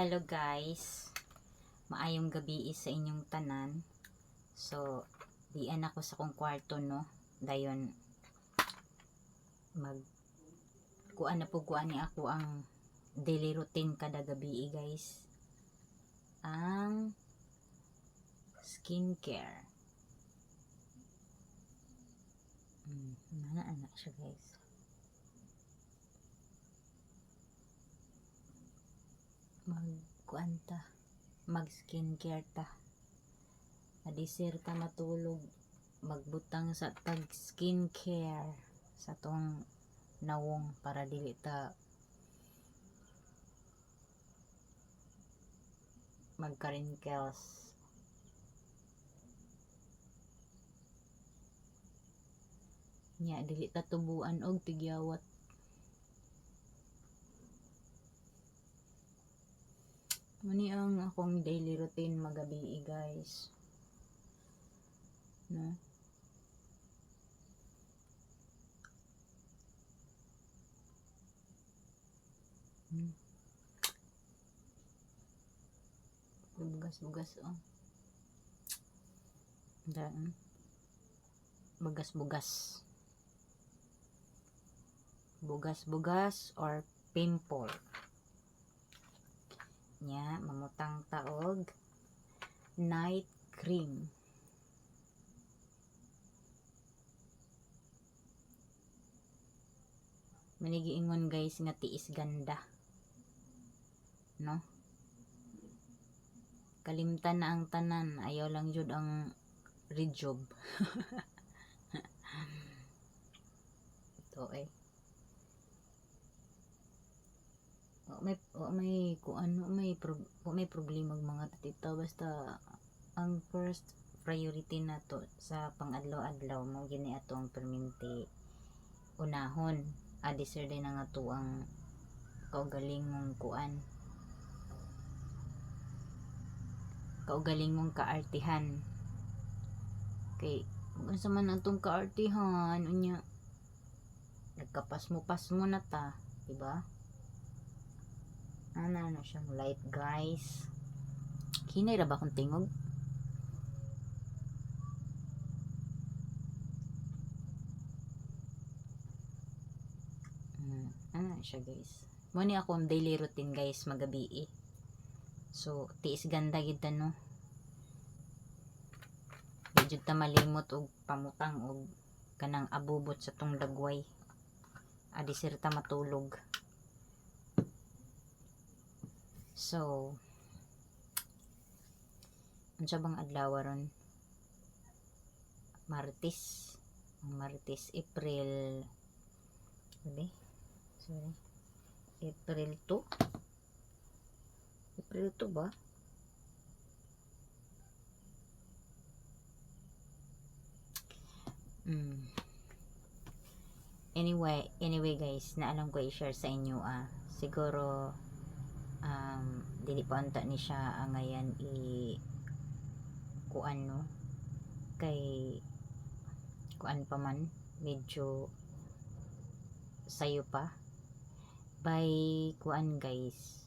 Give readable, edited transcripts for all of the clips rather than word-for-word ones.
Hello guys, maayong gabi sa inyong tanan. So, diyan ako sa kong kwarto no. Dayon kuan ni ako ang daily routine kada gabi guys. Ang skincare. Anak siya guys. Mag skincare ta. Adisir ta matulog, magbutang sa tag skincare sa tong nawong para dili ta magka-wrinkles. Nya dili ta tubuan og tigyawat. Mani ang akong daily routine magabi guys. No? Bugas-bugas oh. Dan. Bugas-bugas. Bugas-bugas or pimple. Nya mamutang taog night cream. Manigiingon guys nga tiis ganda. No? Kalimtan na ang tanan, ayaw lang jud ang rejob. Ito eh. May problema mga tatita, basta ang first priority na to sa pang-adlaw-adlaw mo gini atong perminti unahon. Adisir din nga to ang kaugaling mong kaugaling mong kaartihan. Kay unsa man atong kaartihan unya nagkapasmo-pasmo na ta, diba? Ano siyang light guys. Hinay ra ba kung tingog? Ano siya guys. Muna akong daily routine guys magabi eh. So tiis ganda gid no. Medyo ta malimot og pamutang og kanang abubot sa tong dagway. Adisir ta matulog. So, unsa bang adlaw ron? Martes, April April 2 ba? Anyway guys, naalam ko i-share sa inyo siguro dili pa anta ni siya ngayon kuan no, kay kuan pa man medyo sayo pa by kuan guys,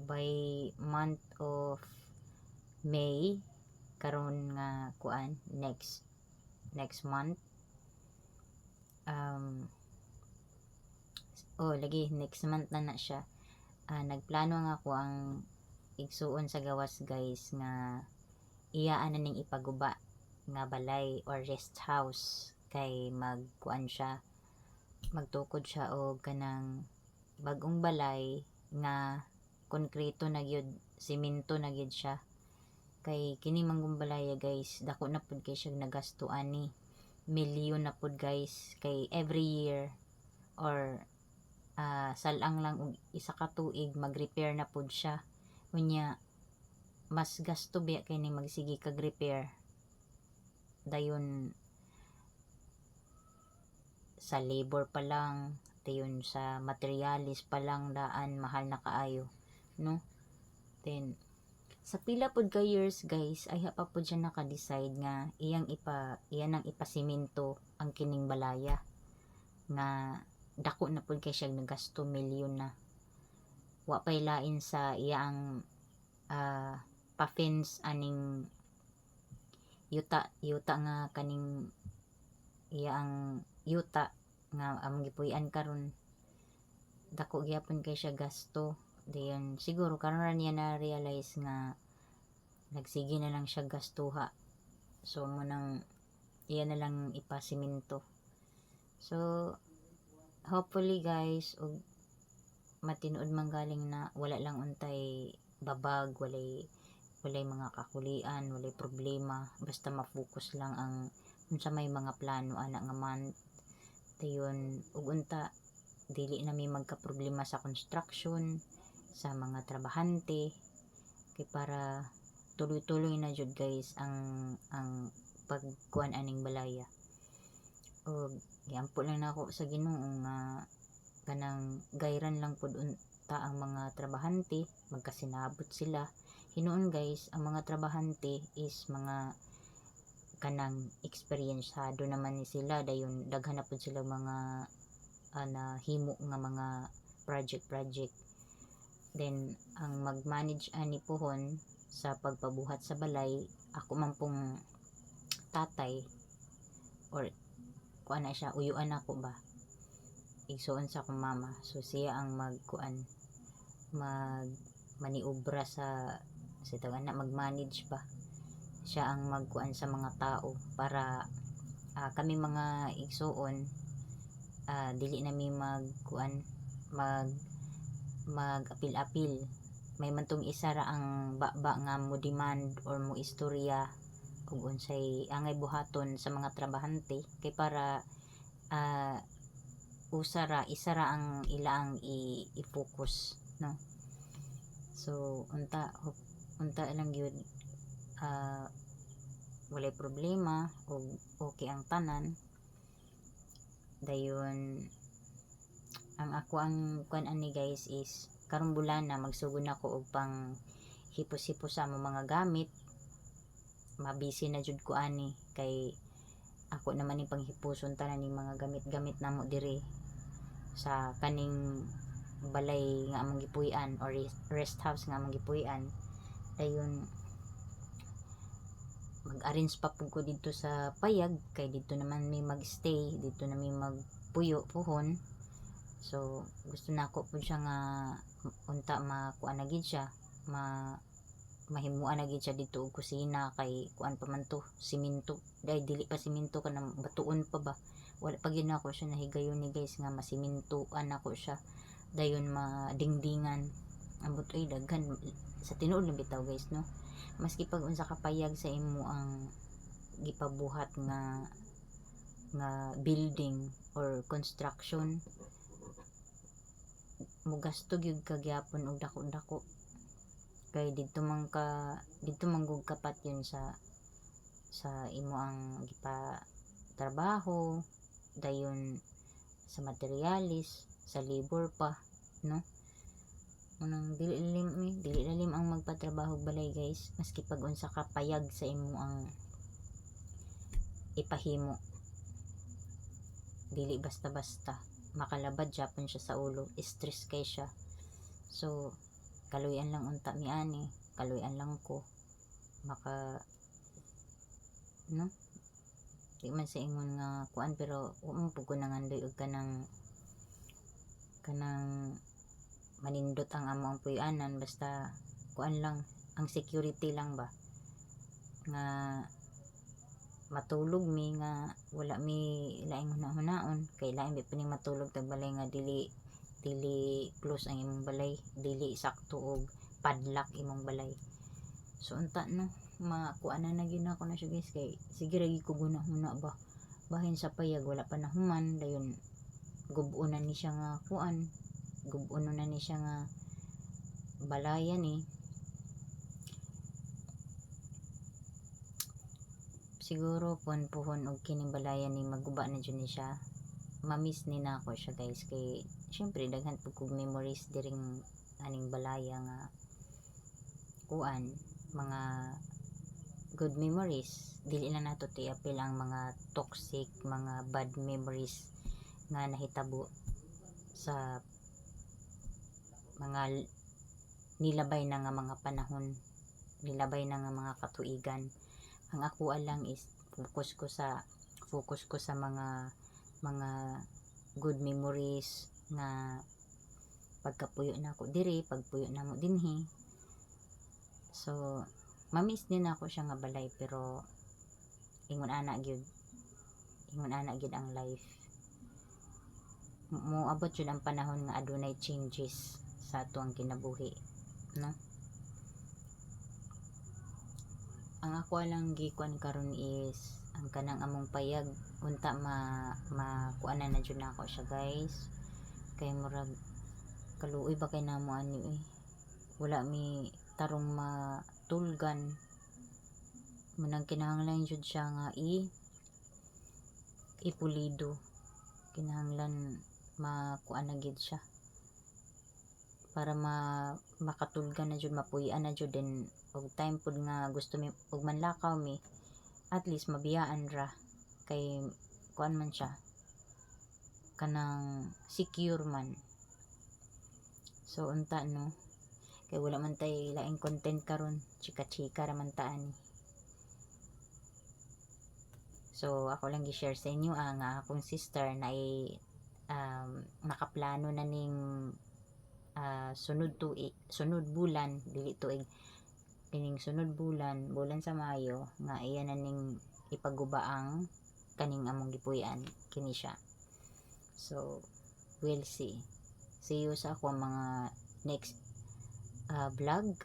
by month of May karon nga kuan next month lagi next month na siya. Nagplano nga ako ang igsuon sa gawas guys nga iyaan na ning ipaguba nga balay or rest house kay magtukod siya og kanang bagong balay nga konkreto na gyud, simento na gyud siya. Kay kini manggong balay guys, dako na pud kay siya nagastuan ni milyon na pud guys, kay every year or salang lang og isa ka tuig mag-repair na pud siya. Unya mas gasto biya kay ning magsigi kag repair. Dayon sa labor pa lang, dayon sa materialis pa lang daan mahal na kaayo, no? Then sa pila pud ka years guys ay pa pud siya naka-decide nga iyan ang ipasimento ang kining balaya nga dako na pud kay siya nagasto milyon na. wa pay lain sa iyang pa-fence aning yuta nga kaning iyang yuta nga among gipuy-an karon, dako gyapon kay siya gasto. Dayon siguro karon ra niya na realize nga nagsige na lang siya gastuha, so mo nang iya na lang ipasiminto. So hopefully guys, og matinuod man galing na wala lang untay babag, walay mga kakulian, walay problema, basta ma-focus lang ang unsa may mga plano ana nga month. Dayon ug unta dili na may magka-problema sa construction, sa mga trabahante, kay para tuloy-tuloy na jud guys ang pagkuan aning balaya. Og giampo lang nako sa Ginoo nga kanang gayran lang pud unta ang mga trabahante, magkasinabot sila. Hinuon guys, ang mga trabahante is mga kanang experiencehado naman ni sila, dayon daghan na pud sila mga nahimo nga mga project. Then ang mag-manage ani pohon sa pagpabuhat sa balay, ako man pong tatay, or kuan na siya, uyuan ako ba, igsuon sa akong mama. So siya ang maniobra sa tawag na, mag-manage ba, siya ang magkuan sa mga tao para kami mga igsuon dili na mi magkuan mag-apil-apil. May mantong isa ra ang baba nga mo demand or mo istorya kung unsay angay buhaton sa mga trabahante, kay para isa ra ang ilaang i-focus, no. So unta lang gyud, walay problema o okay ang tanan. Dayon ang ako ang kuan ani guys is karong bulan na magsugod na ko og pang hipos-hipos sa among mga gamit. Mabisi na jud ko ani kay ako naman ni panghipuson tanan ni mga gamit namo diri sa kaning balay nga among gipuy-an or rest house nga among gipuy-an. Dayon mag-arrange pa pud ko dito sa payag, kay dito naman may magstay, dito na may magpuyo pohon. So gusto nako pud siya nga unta makuan na gid siya, mahimuan na gid siya dito og kusina, kay kuan pa man to, simento, dili pa simento kanang batuon pa ba, wala pa gyud nako siya nahigayon ni guys nga masimintoan nako siya. Dayon madingdingan, ambot ay daghan sa tinuod lang bitaw guys, no. Maski pag unsa ka payag sa imo ang gipabuhat nga building or construction, mugasto gyud ka gyapon og dako-dako, kay dito man gug kapat yun sa imo ang gipatrabaho, dayon sa materialis, sa labor pa, no. Unang dili lalim ang magpatrabaho balay guys, maski pag unsa ka payag sa imo ang ipahimo, dili basta-basta, makalabad japon siya sa ulo, stress kay siya. So kaluyan lang unta mi ani, kaluyan lang ko maka, no, di man sa ingon nga kuan, pero wa man pud ko nangandoy og kanang manindot ang among puy-anan, basta kuan lang, ang security lang ba nga matulog mi, nga wala mi laing hunaon, kay laing pa ni matulog tag balay nga dili close ang imong balay, dili sakto og padlock imong balay. So unta, no, makuanan na gyud nako na siya guys, kay sige ra gyud ko guna-huna ba, bahin sa payag wala pa nahuman, dayon gubunan ni siya nga kuan, gubunon na ni siya nga balayan ni. Siguro pohon og kining balayan ni maguba na jud ni siya, mamiss ni nako siya guys, kay syempre daghan pud kog memories diring aning balaya nga kuan, mga good memories, dili na nato tiapil ang mga toxic, mga bad memories nga nahitabo sa mga nilabay na nga mga panahon, nilabay na nga mga katuigan. Ang ako lang is focus ko sa mga good memories nga pagkapuyo na ako diri, pagpuyo na mo dinhi. So mamiss din ako siya nga balay, pero ingon ana gyud ang life. Moabot yun ang panahon nga adunay changes sa ato ang kinabuhi, no? Ang ako lang gikuan karon is ang kanang among payag unta makuanan na jud nako siya, guys. Kay murag kaluoy ba kay namo ani wala mi tarong matulgan. Munang kinahanglan jud siya nga ipulido, kinahanglan makuan na gid siya para makatulgan na jud, mapuy-an na jud. Din og time pud nga gusto mi og manlakaw mi, at least mabiyaan ra kay kuan man siya kanang secure man. So unta, no, kay wala man tay laing content karon, chika-chika ra man ta ani. So ako lang gi-share sa inyo nga akong sister na nakaplano na ning sunod bulan, dili tuig, kining sunod bulan sa Mayo nga iya na ning ipaguba ang kaning among gipuy-an kini siya. So we'll see you sa ako mga next vlog.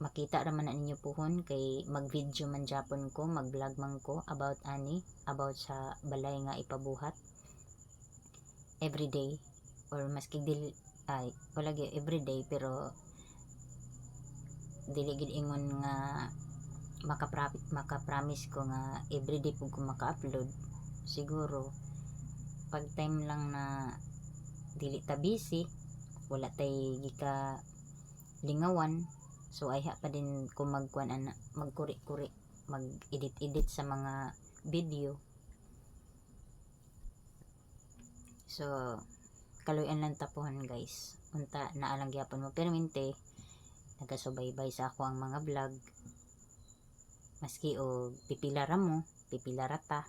Makita raman na ninyo pohon kay mag-video man japon ko, mag-vlog man ko about sa balay nga ipabuhat everyday, or maski dili wala gyud everyday, pero dili gid ingon nga maka-promise ko nga everyday pud ko maka-upload. Siguro pag time lang na dili ta busy, wala tay gika lingawan, so ayha pa din ko magkuri-kuri, mag-edit sa mga video. So kaluyan lang tapuhan, guys. Unta naalang gyapon mo permente nagasubaybay sa ako ang mga vlog, maski o pipila ra ta,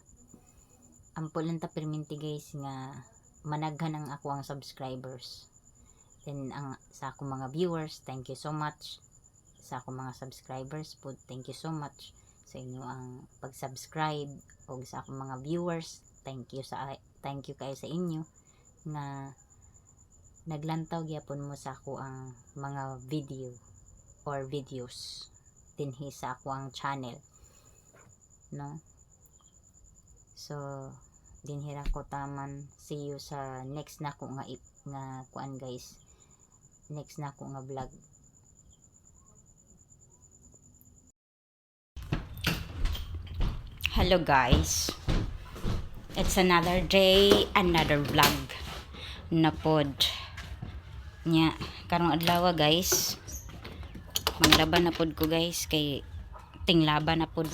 ampol lang ta permente, guys, nga managhan ang ako ang subscribers. Then sa ako mga viewers, thank you so much. Sa ako mga subscribers po, thank you so much sa inyo ang pag-subscribe. O sa ako mga viewers, thank you kayo sa inyo na naglantaw gyapon mo sa ako ang mga videos dinhi sa ako ang channel, no? So dinhi ra ko taman. See you sa next na ko nga kuan, guys, next na ko nga vlog. Hello, guys, it's another day, another vlog na pod nya karong adlaw, guys. Maglaban na pod ko, guys, kay tinglaban na pod,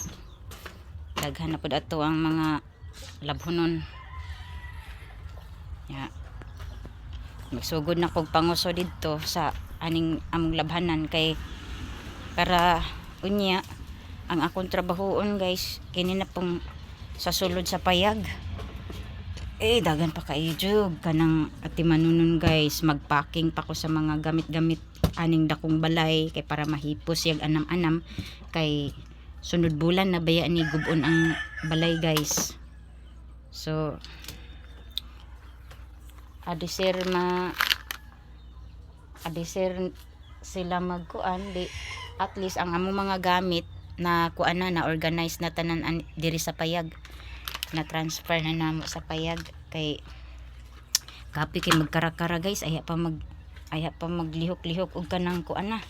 daghan na pod ato ang mga labhonon ya. Magsugod na kog panguso didto sa aning among labhanan kay para unya ang akong trabahoon, guys, kini na pong sa sulod sa payag. Dagan pa kayo kanang atimanunon, guys. Magpacking pa ko sa mga gamit-gamit aning dakong balay kay para mahipos yag anam-anam kay sunod bulan na baya ni gubon ang balay, guys. So adisir sila magkuan di, at least ang among mga gamit na kuan na organize na tanan diri sa payag, na transfer na namo sa payag. Kay kapi kay magkarakara, guys, aya pa maglihok-lihok og kanang kuan na,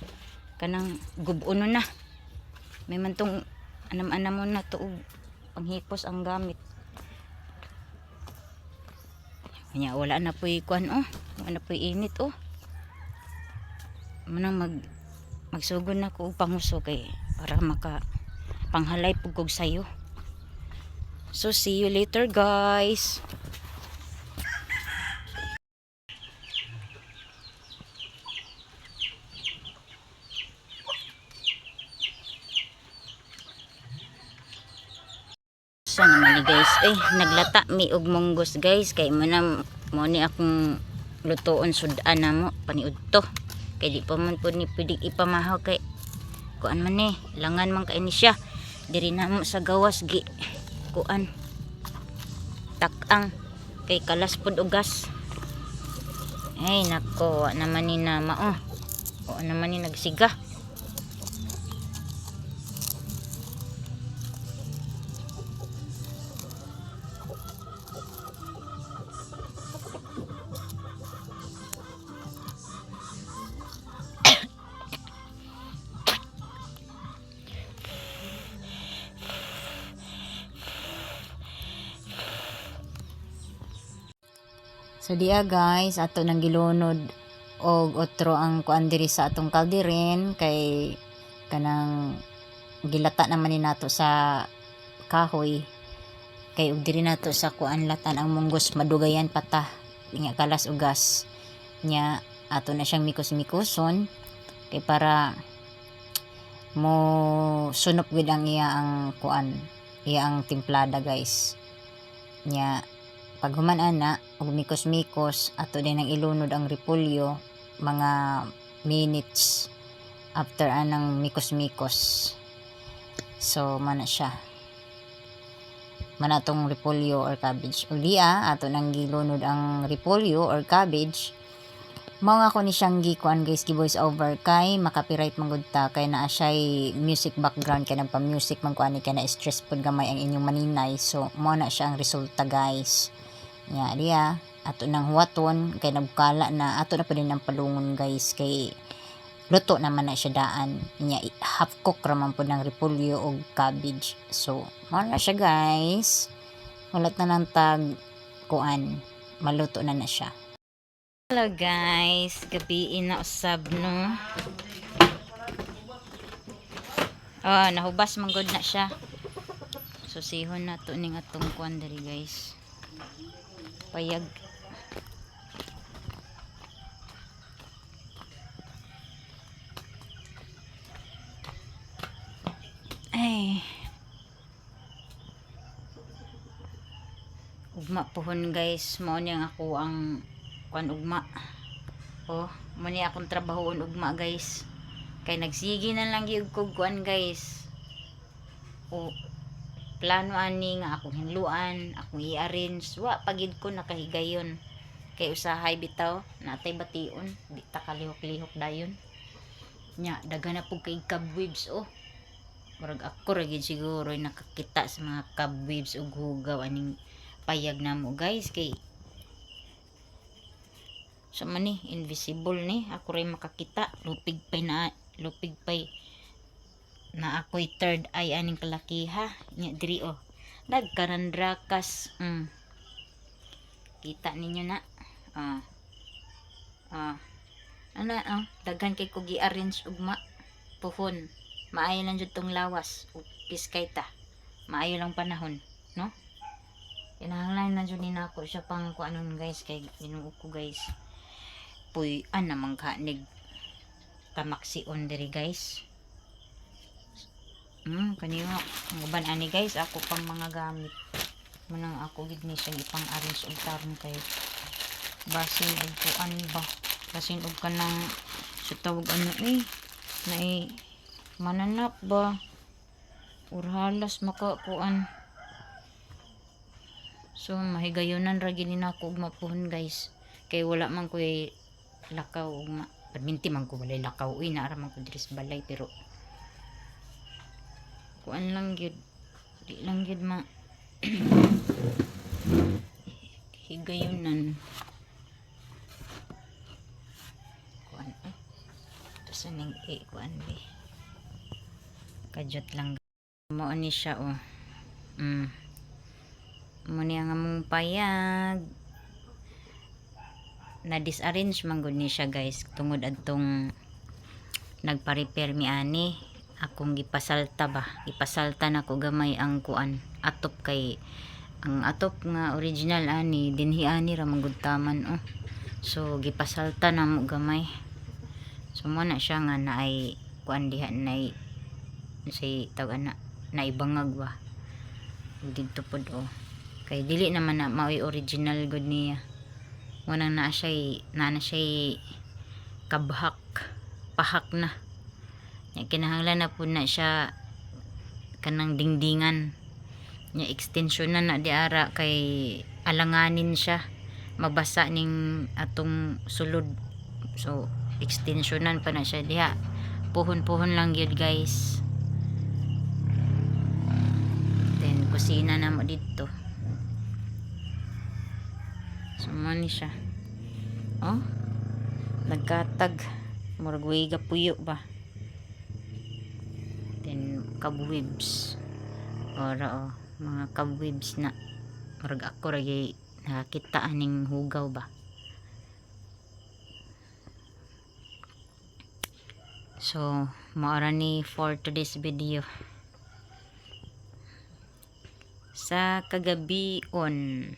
kanang gubon na may mantong anam-anam mo na tuog panghipos ang gamit. Kanya wala na po'y kuan, wala na po'y init, manang magsugod na ko og panguso kay para maka panghalay pugog sayo. So see you later, guys. ni guys. Naglata mi og munggos guys. Kay mo ni akong lutoon sudan na mo. Paniudto. Kay di pa man po ni pwede ipamahaw kay kuan man ni. Langan man kay ni siya. Diri na mo sa gawas gi. Kuan. Takang. Kay kalas pod ugas. Ay nako. Wa naman ni nama oh. Wa naman ni nagsiga. So diya guys, ato nang gilunod og otro ang kuan diri sa atong kalderin kay kanang gilata naman ni nato sa kahoy. Kay og diri nato sa kuan latan ang munggos madugayan pata nga kalas ugas. Nya ato na siyang mikos-mikoson kay para mo sunop gid ang iya ang kuan, iya ang timplada guys. Nya pag human ana og mikos-mikos ato din ang ilunod ang repolyo mga minutes after anang mikos-mikos. So mana siya. Mana tong repolyo or cabbage. Ug diya ato nang gilunod ang repolyo or cabbage. Mao nga ko ni siyang gikuan guys, gi voice over kay makapiright man gud ta kay naa siya'y music background kay nagpa music man kuan ni kay na stress pud gamay ang inyong maninay. So mao na siya ang resulta guys. Nya diya ato nang huwaton kay nagkala na ato na pa din ang palungon guys kay luto naman na siya daan. Nya half cook raman po ng repolyo o cabbage. So mao na siya guys. Walat na lang tag kuan, maluto na siya. Hello guys, gabi na usab no. Nahubas man gud na siya. So sihon na to ning atong kuan diri guys. Payag. Ay. Ugma pohon guys, mao ni ang ako ang kuan ugma. Mo ni akong trabahoon ugma guys. Kay nagsige na lang gyud kog kuan guys. Plano ani nga akong hinluan, akong i-arrange, wa pagid ko nakahigayon. Kay usahay bitaw, natay bation, di ta kalihok-lihok dayon. Nya daghan na pug kay cobwebs Murag ako ra gid siguro nakakita sa mga cobwebs ug hugaw aning payag namo guys kay sa man ni invisible ni ako ray makakita, lupig pay na ako'y third eye aning kalakiha. Nya diri nagkarandrakas. Kita ninyo na. Daghan kay ko gi-arrange ugma puhon. Maayo lang jud tong lawas ug piskay ta. Maayo lang panahon, no? Kinahanglan na jud ni nako siya pang kuanon guys kay Ginoo ko guys. Puy-an namang kanig tamaksion diri guys. Kaniyo ang uban ani guys, ako pang mga gamit munang ako gid ni siya ipang arrange og taron kay basin og kuan ba, basin og kanang sa tawag na mananap ba urhalas maka kuan. So mahigayonan ra gid nako og mapuhon guys kay wala man koy lakaw ug perminti man ko walay lakaw na ra man ko diri sa balay pero kuan lang gyud, di lang gyud higayonan kuan to sa ning kuan be kajot lang mo ni siya mo ni ang among payag na disarrange man gud ni siya guys tungod adtong nagpa-repair mi ani akong gipasalta nako gamay ang kuan atop kay ang atop nga original ani dinhi ani ra manggod taman so gipasalta na mo gamay so mo na siya nga naay kuan diha nay say tawag na naibangag ba dito pod kay dili naman na maoy original good niya. Munang na siya kabhak, pahak na. Nya kinahanglan na pud na siya kanang dingdingan. Nya extension na di ara kay alanganin siya mabasa ning atong sulod. So extensionan pa na siya diha. Puhon-puhon lang yun guys. Then kusina na mo dito. So mo ni siya. Nagkatag murag way gapuyo ba. Then cobwebs. Ora mga cobwebs na murag ako ragi nakakita aning hugaw ba. So maara ni for today's video. Sa kagabi on